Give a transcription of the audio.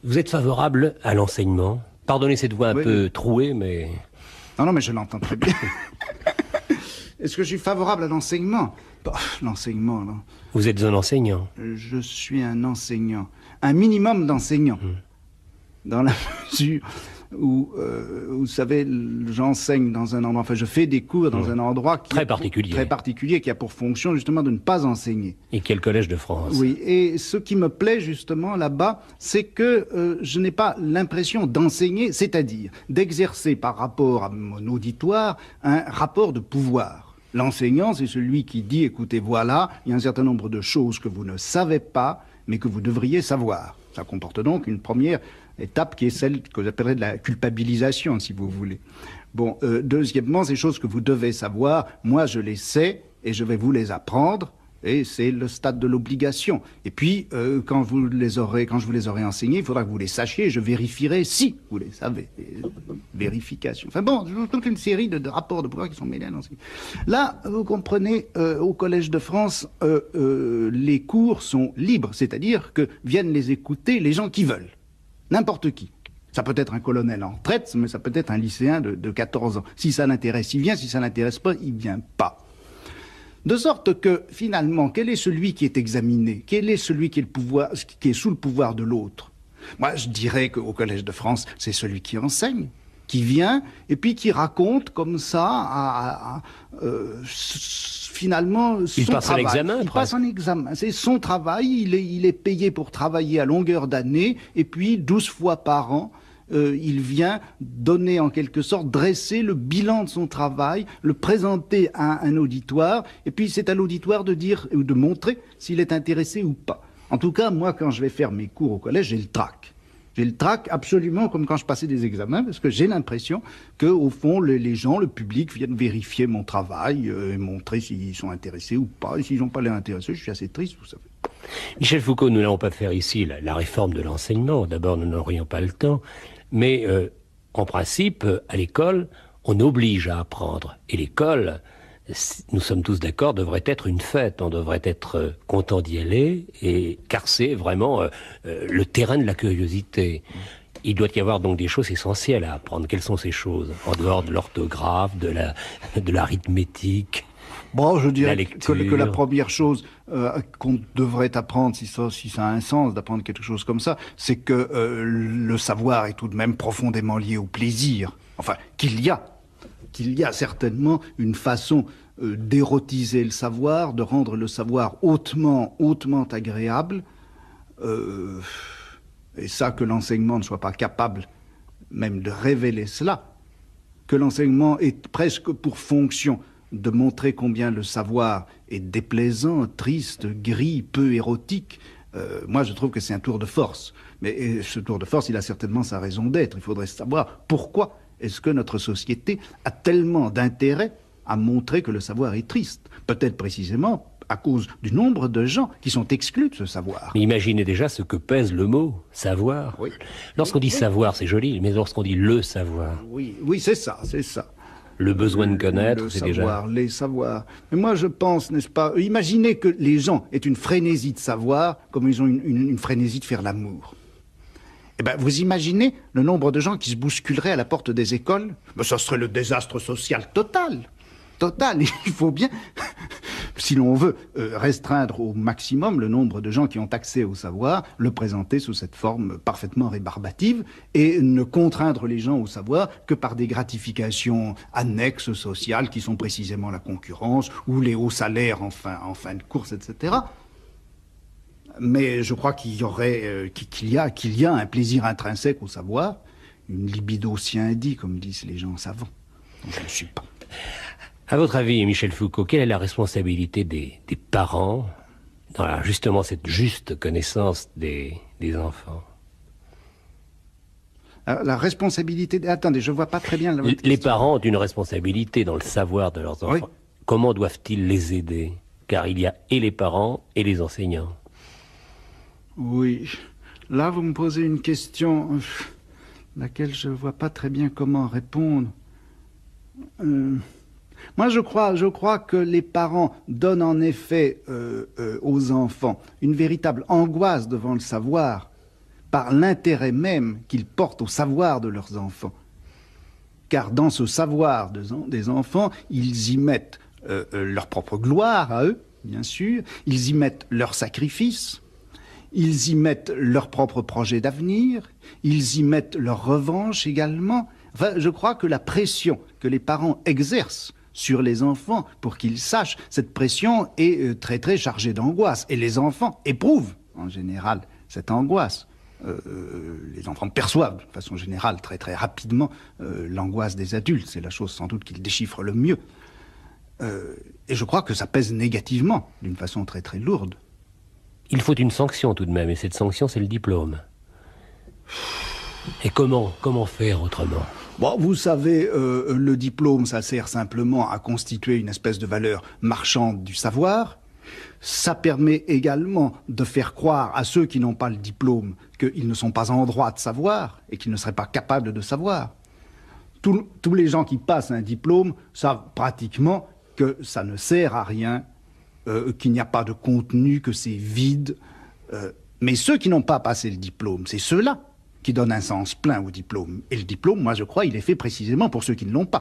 Vous êtes favorable à l'enseignement? Pardonnez cette voix un peu trouée, mais... Non, mais je l'entends très bien. Est-ce que je suis favorable à l'enseignement? L'enseignement, non. Vous êtes un enseignant? Je suis un enseignant. Un minimum d'enseignant. Dans la mesure où, vous savez, j'enseigne dans un endroit, enfin je fais des cours dans un endroit qui très particulier, qui a pour fonction justement de ne pas enseigner. Et qui est le Collège de France. Oui, et ce qui me plaît justement là-bas, c'est que je n'ai pas l'impression d'enseigner, c'est-à-dire d'exercer par rapport à mon auditoire un rapport de pouvoir. L'enseignant, c'est celui qui dit, écoutez, voilà, il y a un certain nombre de choses que vous ne savez pas, mais que vous devriez savoir. Ça comporte donc une première étape qui est celle que j'appellerais de la culpabilisation, si vous voulez. Bon, deuxièmement, ces choses que vous devez savoir, moi je les sais et je vais vous les apprendre, et c'est le stade de l'obligation. Et puis, quand je vous les aurai enseignés, il faudra que vous les sachiez, et je vérifierai si vous les savez. Vérification. Enfin bon, toute une série de rapports de pouvoir qui sont mêlés à l'enseignement. Là, vous comprenez, au Collège de France, les cours sont libres, c'est-à-dire que viennent les écouter les gens qui veulent. N'importe qui. Ça peut être un colonel en retraite, mais ça peut être un lycéen de 14 ans. Si ça l'intéresse, il vient. Si ça l'intéresse pas, il vient pas. De sorte que, finalement, quel est celui qui est examiné? Quel est celui qui est sous le pouvoir de l'autre? Moi, je dirais qu'au Collège de France, c'est celui qui enseigne, qui vient, et puis qui raconte comme ça, finalement, son travail. Il passe un examen. Il passe un examen. C'est son travail, il est payé pour travailler à longueur d'année, et puis 12 fois par an, il vient donner en quelque sorte, dresser le bilan de son travail, le présenter à un auditoire, et puis c'est à l'auditoire de dire ou de montrer s'il est intéressé ou pas. En tout cas, moi, quand je vais faire mes cours au collège, j'ai le trac. J'ai le trac absolument comme quand je passais des examens, parce que j'ai l'impression que, au fond, les gens, le public viennent vérifier mon travail et montrer s'ils sont intéressés ou pas. Et s'ils n'ont pas l'air intéressés, je suis assez triste, vous savez. Michel Foucault, nous n'allons pas faire ici la réforme de l'enseignement. D'abord, nous n'aurions pas le temps. Mais en principe, à l'école, on oblige à apprendre. Et l'école, nous sommes tous d'accord, devrait être une fête. On devrait être content d'y aller, car c'est vraiment le terrain de la curiosité. Il doit y avoir donc des choses essentielles à apprendre. Quelles sont ces choses? En dehors de l'orthographe, de l'arithmétique. Bon, je dirais que la première chose qu'on devrait apprendre, si ça a un sens d'apprendre quelque chose comme ça, c'est que le savoir est tout de même profondément lié au plaisir. Enfin, qu'il y a certainement une façon d'érotiser le savoir, de rendre le savoir hautement agréable, et ça, que l'enseignement ne soit pas capable même de révéler cela, que l'enseignement ait presque pour fonction de montrer combien le savoir est déplaisant, triste, gris, peu érotique. Moi, je trouve que c'est un tour de force. Mais ce tour de force, il a certainement sa raison d'être. Il faudrait savoir pourquoi est-ce que notre société a tellement d'intérêt à montrer que le savoir est triste. Peut-être précisément à cause du nombre de gens qui sont exclus de ce savoir. Mais imaginez déjà ce que pèse le mot « savoir ». Oui. Lorsqu'on dit « savoir », c'est joli, mais lorsqu'on dit « le savoir ». Oui, c'est ça. Le besoin de connaître, c'est déjà... Les savoirs. Mais moi, je pense, n'est-ce pas, imaginez que les gens aient une frénésie de savoir, comme ils ont une frénésie de faire l'amour. Eh bien, vous imaginez le nombre de gens qui se bousculeraient à la porte des écoles? Ben, ça serait le désastre social total. Il faut bien, si l'on veut restreindre au maximum le nombre de gens qui ont accès au savoir, le présenter sous cette forme parfaitement rébarbative et ne contraindre les gens au savoir que par des gratifications annexes sociales qui sont précisément la concurrence ou les hauts salaires en fin de course, etc. Mais je crois qu'il y a un plaisir intrinsèque au savoir, une libido sciendie, comme disent les gens savants. Donc, je ne suis pas. À votre avis, Michel Foucault, quelle est la responsabilité des parents dans justement cette juste connaissance des enfants? La responsabilité... Attendez, je ne vois pas très bien... Les parents ont une responsabilité dans le savoir de leurs enfants. Oui. Comment doivent-ils les aider? Car il y a et les parents et les enseignants. Oui. Là, vous me posez une question laquelle je ne vois pas très bien comment répondre. Moi, je crois que les parents donnent en effet aux enfants une véritable angoisse devant le savoir, par l'intérêt même qu'ils portent au savoir de leurs enfants. Car dans ce savoir des enfants, ils y mettent leur propre gloire à eux, bien sûr, ils y mettent leur sacrifice, ils y mettent leur propre projet d'avenir, ils y mettent leur revanche également. Enfin, je crois que la pression que les parents exercent sur les enfants pour qu'ils sachent, cette pression est très très chargée d'angoisse. Et les enfants éprouvent en général cette angoisse. Les enfants perçoivent de façon générale très très rapidement l'angoisse des adultes. C'est la chose sans doute qu'ils déchiffrent le mieux. Et je crois que ça pèse négativement d'une façon très très lourde. Il faut une sanction tout de même, et cette sanction c'est le diplôme. Et comment faire autrement ? Bon, vous savez, le diplôme, ça sert simplement à constituer une espèce de valeur marchande du savoir. Ça permet également de faire croire à ceux qui n'ont pas le diplôme qu'ils ne sont pas en droit de savoir et qu'ils ne seraient pas capables de savoir. Tous les gens qui passent un diplôme savent pratiquement que ça ne sert à rien, qu'il n'y a pas de contenu, que c'est vide. Mais ceux qui n'ont pas passé le diplôme, c'est ceux-là qui donnent un sens plein au diplôme. Et le diplôme, moi je crois, il est fait précisément pour ceux qui ne l'ont pas.